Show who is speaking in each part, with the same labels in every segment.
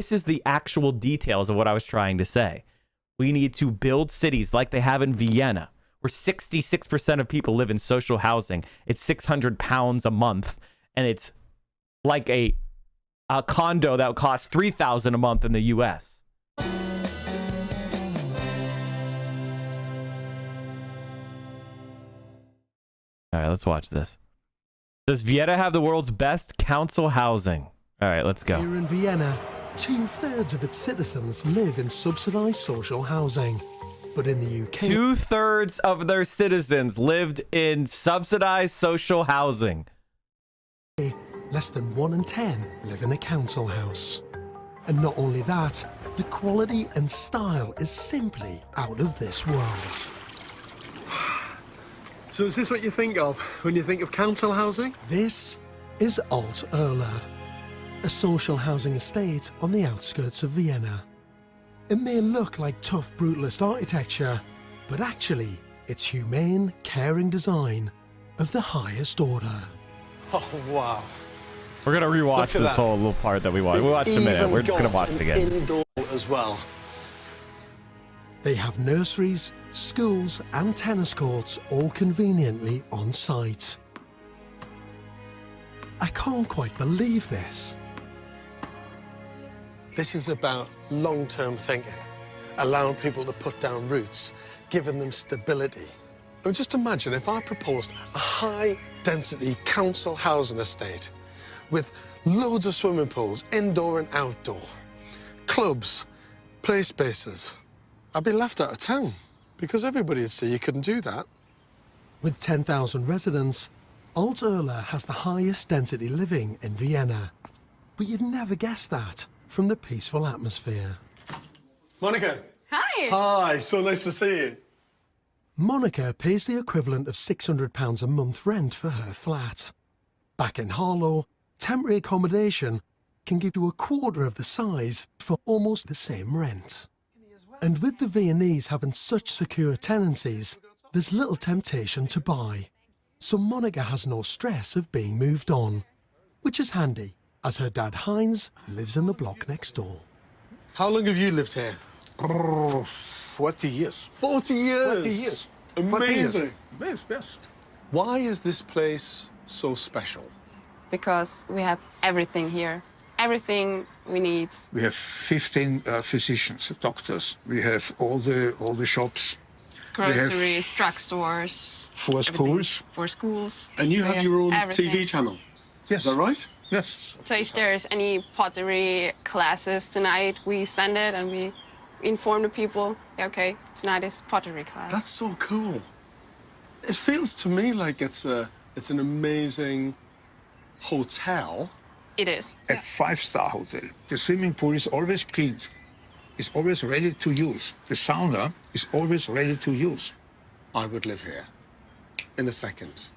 Speaker 1: This is the actual details of what I was trying to say. We need to build cities like they have in Vienna, where 66% of people live in social housing. It's £600 a month, and it's like a condo that would cost $3,000 a month in the U.S. All right, let's watch this. Does Vienna have the world's best council housing? All right, let's go.
Speaker 2: Here in Vienna, 2/3 of its citizens live in subsidized social housing. But in the UK,
Speaker 1: 2/3 of their citizens lived in subsidized social housing.
Speaker 2: less than 1 in 10 live in a council house. And not only that, the quality and style is simply out of this world.
Speaker 3: So is this what you think of when you think of council housing?
Speaker 2: This is Alterlaa, a social housing estate on the outskirts of Vienna. It may look like tough brutalist architecture, but actually it's humane, caring design of the highest order.
Speaker 3: Oh, wow.
Speaker 1: We're going to rewatch this whole little part that we watched. We watched a minute. We're just going to watch it again.
Speaker 3: Indoor as well.
Speaker 2: They have nurseries, schools and tennis courts all conveniently on site. I can't quite believe this.
Speaker 3: This is about long-term thinking, allowing people to put down roots, giving them stability. I mean, just imagine if I proposed a high-density council housing estate with loads of swimming pools, indoor and outdoor, clubs, play spaces. I'd be laughed out of town because everybody would say you couldn't do that.
Speaker 2: With 10,000 residents, Alterlaa has the highest density living in Vienna. But you'd never guess that from the peaceful atmosphere.
Speaker 3: Monica.
Speaker 4: Hi.
Speaker 3: Hi, so nice to see you.
Speaker 2: Monica pays the equivalent of £600 a month rent for her flat. Back in Harlow, temporary accommodation can give you a quarter of the size for almost the same rent. And with the Viennese having such secure tenancies, there's little temptation to buy. So Monica has no stress of being moved on, which is handy, as her dad Heinz lives in the block next door.
Speaker 3: How long have you lived here?
Speaker 5: 40 years.
Speaker 3: 40 years?
Speaker 5: 40 years.
Speaker 3: Amazing.
Speaker 5: 40 years. Yes.
Speaker 3: Why is this place so special?
Speaker 4: Because we have everything here. Everything we need.
Speaker 5: We have 15 physicians, doctors. We have all the shops.
Speaker 4: Groceries, drugstores.
Speaker 5: 4 schools.
Speaker 4: 4 schools.
Speaker 3: And you
Speaker 4: So
Speaker 3: have your own
Speaker 4: everything.
Speaker 3: TV channel?
Speaker 5: Yes.
Speaker 3: Is that right?
Speaker 5: Yes.
Speaker 4: So if there's any pottery classes tonight, we send it and we inform the people, yeah, okay, tonight is pottery class.
Speaker 3: That's so cool. It feels to me like it's an amazing hotel.
Speaker 4: It is.
Speaker 5: A 5-star hotel. The swimming pool is always cleaned. It's always ready to use. The sauna is always ready to use.
Speaker 3: I would live here in a second,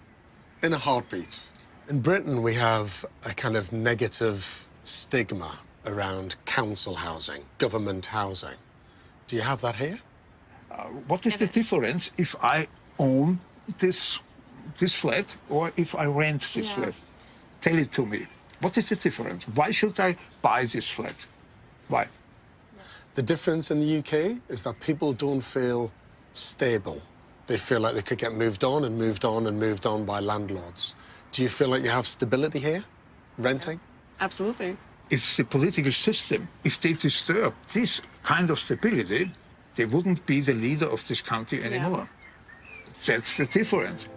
Speaker 3: in a heartbeat. In Britain, we have a kind of negative stigma around council housing, government housing. Do you have that here?
Speaker 5: What is the difference if I own this flat or if I rent this flat? Tell it to me. What is the difference? Why should I buy this flat? Why?
Speaker 3: The difference in the UK is that people don't feel stable. They feel like they could get moved on and moved on and moved on by landlords. Do you feel like you have stability here, renting?
Speaker 4: Absolutely.
Speaker 5: It's the political system. If they disturb this kind of stability, they wouldn't be the leader of this country anymore. That's the difference.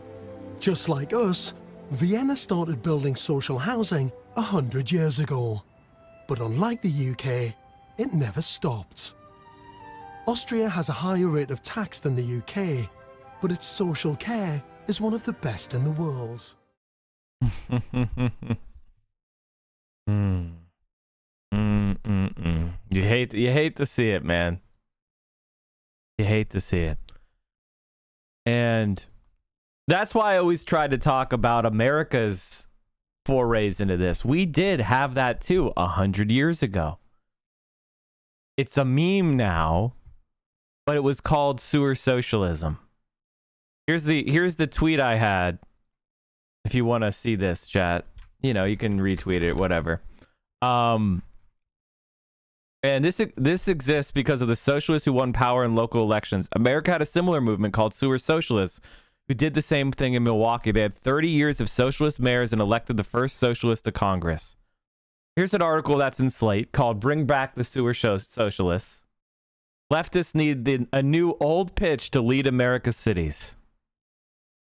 Speaker 2: Just like us, Vienna started building social housing 100 years ago. But unlike the UK, it never stopped. Austria has a higher rate of tax than the UK, but its social care is one of the best in the world.
Speaker 1: You hate to see it, man. You hate to see it. And that's why I always try to talk about America's forays into this. We did have that too 100 years ago. It's a meme now, but it was called Sewer Socialism. Here's the tweet I had. If you want to see this, chat, you know, you can retweet it, whatever. And this exists because of the socialists who won power in local elections. America had a similar movement called Sewer Socialists who did the same thing in Milwaukee. They had 30 years of socialist mayors and elected the first socialist to Congress. Here's an article that's in Slate called Bring Back the Sewer Socialists. Leftists need a new old pitch to lead America's cities.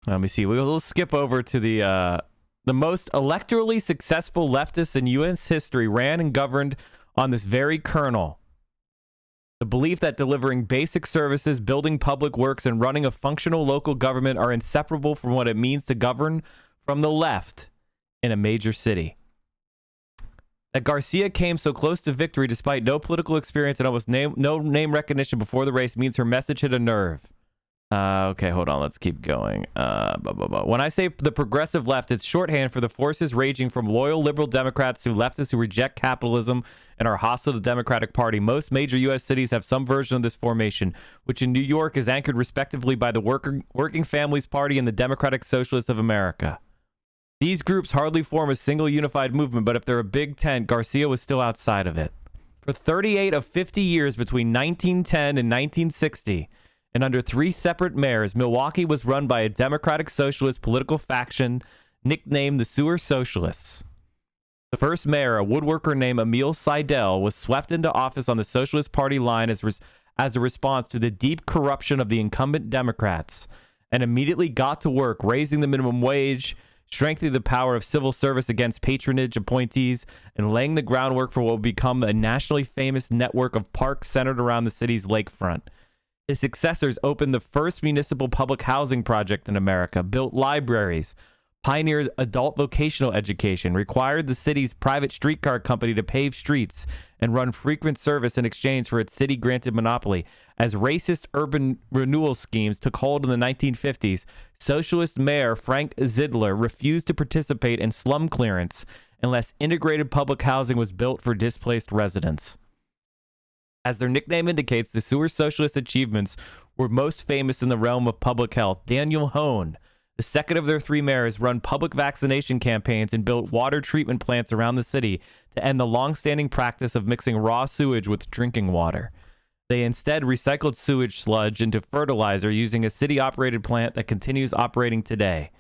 Speaker 1: Let me see. We'll skip over to the most electorally successful leftists in U.S. history ran and governed on this very kernel. The belief that delivering basic services, building public works, and running a functional local government are inseparable from what it means to govern from the left in a major city. That Garcia came so close to victory despite no political experience and almost no name recognition before the race means her message hit a nerve. Okay, hold on. Let's keep going. When I say the progressive left, it's shorthand for the forces ranging from loyal liberal Democrats to leftists who reject capitalism and are hostile to the Democratic Party. Most major U.S. cities have some version of this formation, which in New York is anchored respectively by the Working Families Party and the Democratic Socialists of America. These groups hardly form a single unified movement, but if they're a big tent, Garcia was still outside of it. For 38 of 50 years between 1910 and 1960, and under 3 separate mayors, Milwaukee was run by a Democratic Socialist political faction nicknamed the Sewer Socialists. The first mayor, a woodworker named Emil Seidel, was swept into office on the Socialist Party line as a response to the deep corruption of the incumbent Democrats, and immediately got to work raising the minimum wage, strengthening the power of civil service against patronage appointees, and laying the groundwork for what will become a nationally famous network of parks centered around the city's lakefront. His successors opened the first municipal public housing project in America, built libraries, pioneered adult vocational education, required the city's private streetcar company to pave streets and run frequent service in exchange for its city-granted monopoly. As racist urban renewal schemes took hold in the 1950s, socialist mayor Frank Zidler refused to participate in slum clearance unless integrated public housing was built for displaced residents. As their nickname indicates, the Sewer Socialist achievements were most famous in the realm of public health. Daniel Hone, the second of their 3 mayors, run public vaccination campaigns and built water treatment plants around the city to end the long-standing practice of mixing raw sewage with drinking water. They instead recycled sewage sludge into fertilizer using a city-operated plant that continues operating today.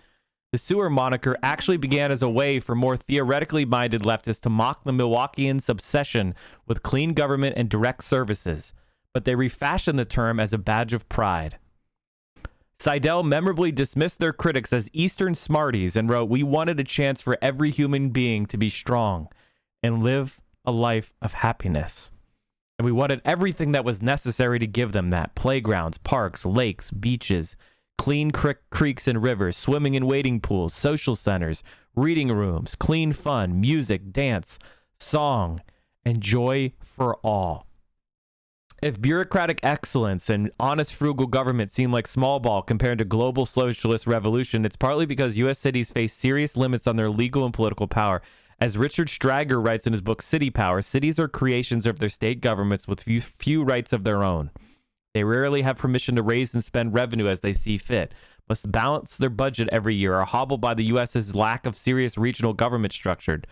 Speaker 1: The sewer moniker actually began as a way for more theoretically minded leftists to mock the Milwaukeeans' obsession with clean government and direct services, but they refashioned the term as a badge of pride. Seidel memorably dismissed their critics as Eastern smarties and wrote, "We wanted a chance for every human being to be strong and live a life of happiness. And we wanted everything that was necessary to give them that: playgrounds, parks, lakes, beaches, clean creeks and rivers, swimming and wading pools, social centers, reading rooms, clean fun, music, dance, song, and joy for all. If bureaucratic excellence and honest frugal government seem like small ball compared to global socialist revolution, it's partly because U.S. cities face serious limits on their legal and political power. As Richard Strager writes in his book City Power, cities are creations of their state governments with few rights of their own. They rarely have permission to raise and spend revenue as they see fit, must balance their budget every year, are hobbled by the U.S.'s lack of serious regional government structures.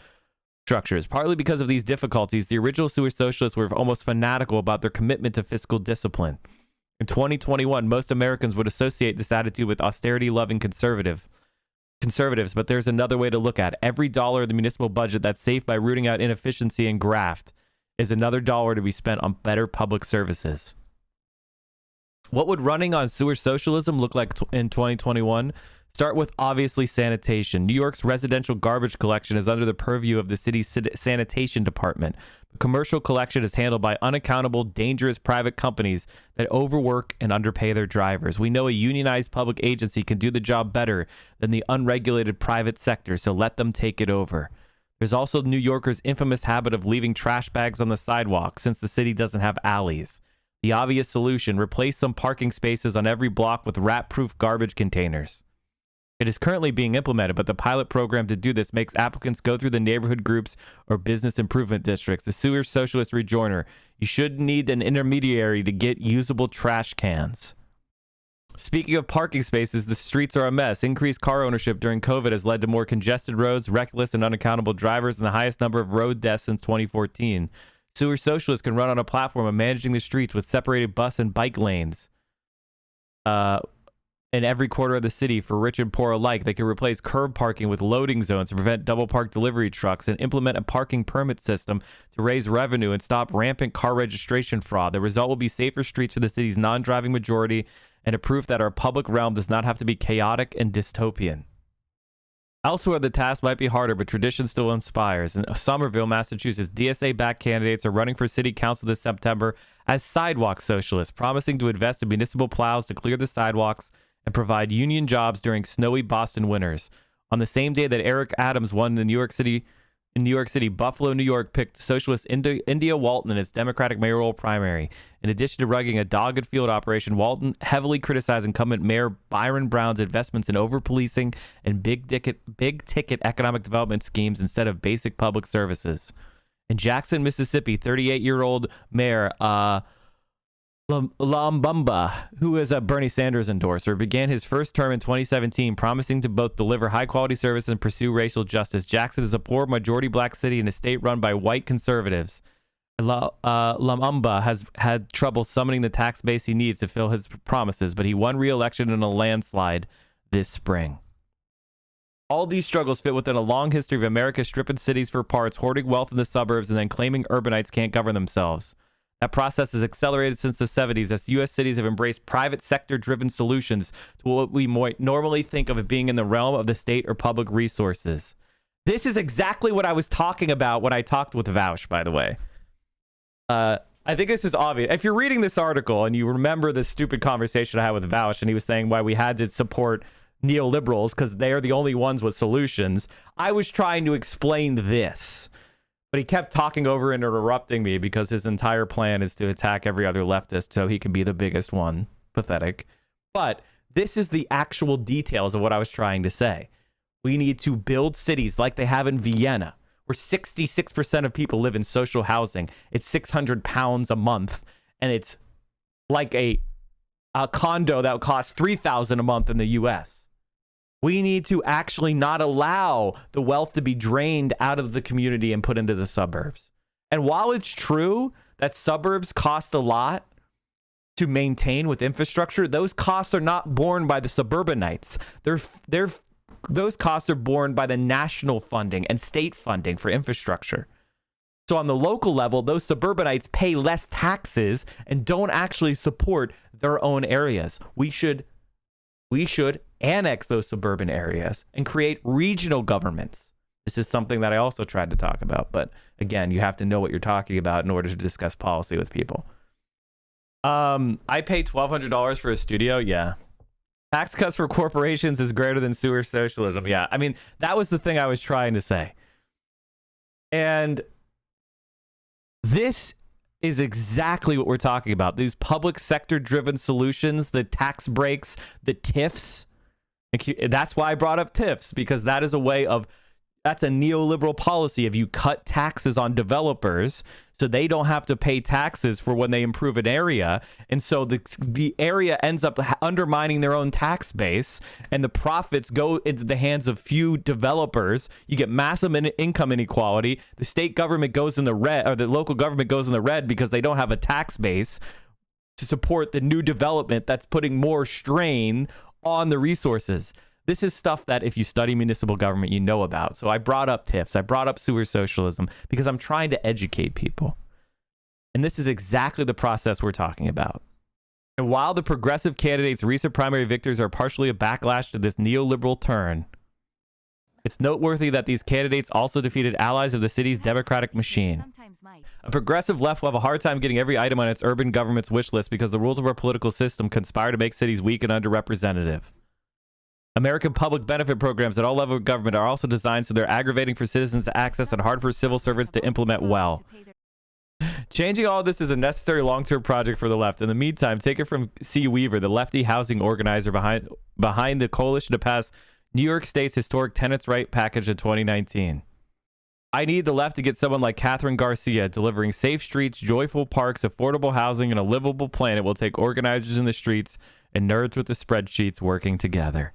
Speaker 1: Partly because of these difficulties, the original Sewer Socialists were almost fanatical about their commitment to fiscal discipline. In 2021, most Americans would associate this attitude with austerity-loving conservatives, but there's another way to look at it. Every dollar of the municipal budget that's saved by rooting out inefficiency and graft is another dollar to be spent on better public services. What would running on Sewer Socialism look like in 2021? Start with obviously sanitation. New York's residential garbage collection is under the purview of the city's sanitation department. The commercial collection is handled by unaccountable, dangerous private companies that overwork and underpay their drivers. We know a unionized public agency can do the job better than the unregulated private sector, so let them take it over. There's also New Yorkers' infamous habit of leaving trash bags on the sidewalk since the city doesn't have alleys. The obvious solution: replace some parking spaces on every block with rat-proof garbage containers. It is currently being implemented, but the pilot program to do this makes applicants go through the neighborhood groups or business improvement districts. The Sewer Socialist rejoinder: you shouldn't need an intermediary to get usable trash cans. Speaking of parking spaces, the streets are a mess. Increased car ownership during COVID has led to more congested roads, reckless and unaccountable drivers, and the highest number of road deaths since 2014. Sewer Socialists can run on a platform of managing the streets with separated bus and bike lanes in every quarter of the city for rich and poor alike. They can replace curb parking with loading zones to prevent double park delivery trucks and implement a parking permit system to raise revenue and stop rampant car registration fraud. The result will be safer streets for the city's non-driving majority and a proof that our public realm does not have to be chaotic and dystopian. Elsewhere, the task might be harder, but tradition still inspires. In Somerville, Massachusetts, DSA-backed candidates are running for city council this September as sidewalk socialists, promising to invest in municipal plows to clear the sidewalks and provide union jobs during snowy Boston winters. On the same day that Eric Adams won in New York City, Buffalo, New York picked socialist India Walton in its Democratic mayoral primary. In addition to running a dogged field operation, Walton heavily criticized incumbent Mayor Byron Brown's investments in over-policing and big-ticket economic development schemes instead of basic public services. In Jackson, Mississippi, 38-year-old Mayor Lambumba, who is a Bernie Sanders endorser, began his first term in 2017, promising to both deliver high-quality service and pursue racial justice. Jackson is a poor majority black city in a state run by white conservatives. Lambumba has had trouble summoning the tax base he needs to fill his promises, but he won re-election in a landslide this spring. All these struggles fit within a long history of America stripping cities for parts, hoarding wealth in the suburbs, and then claiming urbanites can't govern themselves. That process has accelerated since the 70s as U.S. cities have embraced private sector-driven solutions to what we might normally think of as being in the realm of the state or public resources. This is exactly what I was talking about when I talked with Vaush, by the way. I think this is obvious. If you're reading this article and you remember the stupid conversation I had with Vaush and he was saying why we had to support neoliberals because they are the only ones with solutions, I was trying to explain this. But he kept talking over and interrupting me because his entire plan is to attack every other leftist so he can be the biggest one. Pathetic. But this is the actual details of what I was trying to say. We need to build cities like they have in Vienna, where 66% of people live in social housing. It's £600 a month, and it's like a condo that would cost $3,000 a month in the U.S. We need to actually not allow the wealth to be drained out of the community and put into the suburbs. And while it's true that suburbs cost a lot to maintain with infrastructure, those costs are not borne by the suburbanites. Those costs are borne by the national funding and state funding for infrastructure. So on the local level, those suburbanites pay less taxes and don't actually support their own areas. We should annex those suburban areas and create regional governments. This is something that I also tried to talk about, but again, you have to know what you're talking about in order to discuss policy with people. I pay $1,200 for a studio. Yeah. Tax cuts for corporations is greater than sewer socialism. Yeah. I mean, that was the thing I was trying to say. And this is exactly what we're talking about. These public sector driven solutions, the tax breaks, the TIFs. That's why I brought up TIFs, because that is a way of, that's a neoliberal policy. If you cut taxes on developers so they don't have to pay taxes for when they improve an area, and so the area ends up undermining their own tax base, and the profits go into the hands of few developers. You get massive income inequality. The state government goes in the red, or the local government goes in the red because they don't have a tax base to support the new development that's putting more strain on the resources. This is stuff that if you study municipal government, you know about. So I brought up TIFs. I brought up sewer socialism because I'm trying to educate people. And this is exactly the process we're talking about. And while the progressive candidates' recent primary victories are partially a backlash to this neoliberal turn, it's noteworthy that these candidates also defeated allies of the city's democratic machine. A progressive left will have a hard time getting every item on its urban government's wish list because the rules of our political system conspire to make cities weak and underrepresented. American public benefit programs at all levels of government are also designed so they're aggravating for citizens to access and hard for civil servants to implement well. Changing all of this is a necessary long-term project for the left. In the meantime, take it from C. Weaver, the lefty housing organizer behind the coalition to pass New York State's historic tenants' right package in 2019. I need the left to get someone like Catherine Garcia delivering safe streets, joyful parks, affordable housing, and a livable planet will take organizers in the streets and nerds with the spreadsheets working together.